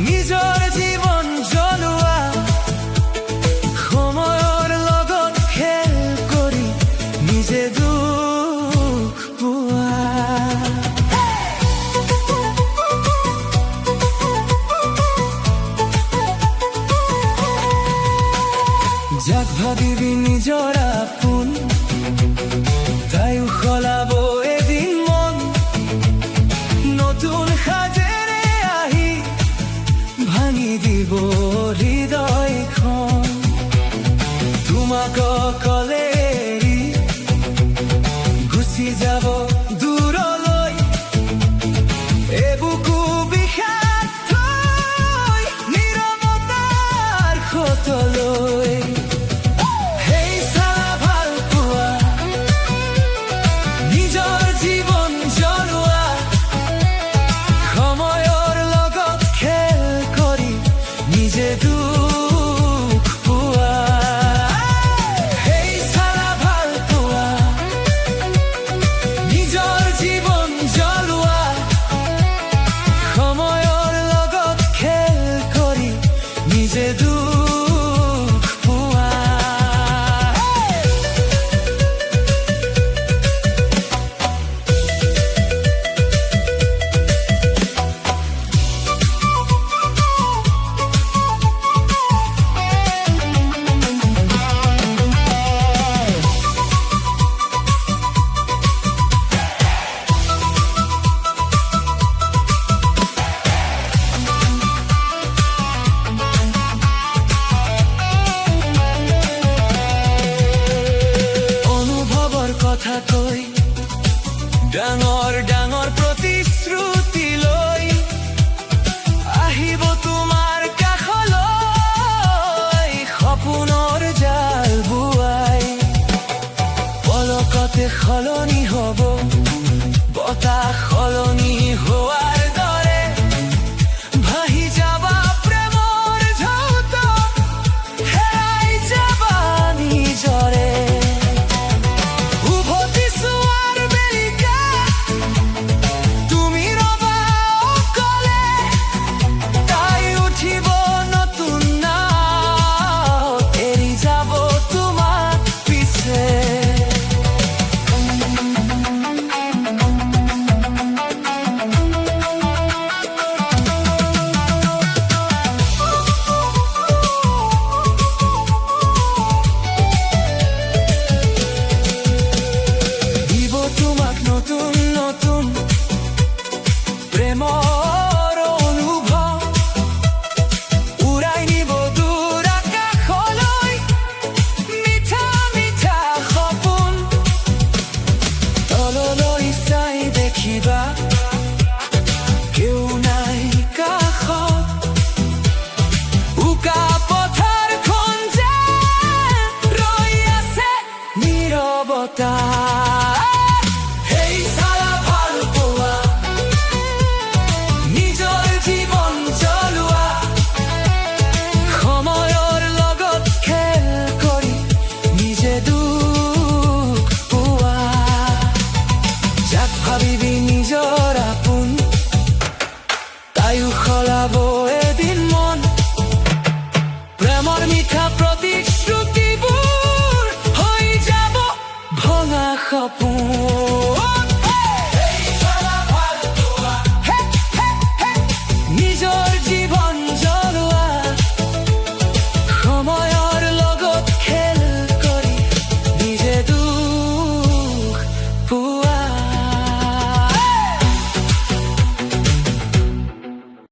নিজৰ জীৱন জ্বলোৱা সময়ৰ লগত খেল কৰি নিজে দুখ পোৱা যাক ভাবিবি নিজৰ আপোন তাইও সলাব এদিন মন নতুন সাজেৰে আহি ভাঙি দিব হৃদয়খন তোমাক অকলে এৰি গুচি যাব দূৰলৈ এবুকু বিষাক্ত নীৰৱতাৰ ক্ষতলৈ দুখ পোৱা সেই চালা ভাল পোৱা নিজৰ জীৱন জ্বলোৱা সময়ৰ লগত খেল কৰি নিজে দুখ পোৱা কথা কৈ ডাঙৰ ডাঙৰ প্ৰতিশ্ৰুতি লৈ আহিব তোমাৰ কাষলৈ সপোনৰ জাল বোৱাই পলকতে সলনি হ'ব বতাহ সলনি হোৱাৰ দৰে ভাহি যাবা প্ৰেমৰ ঢৌত হেৰাই যাবা নিজৰে প্ৰেমৰ অনুভৱ উৰাই নিব দূৰ আকাশলৈ মিঠা মিঠা সপোন তললৈ চাই দেখিবা কেউ নাই কাষত উকা পথাৰখন যে ৰৈ আছে নীৰৱতা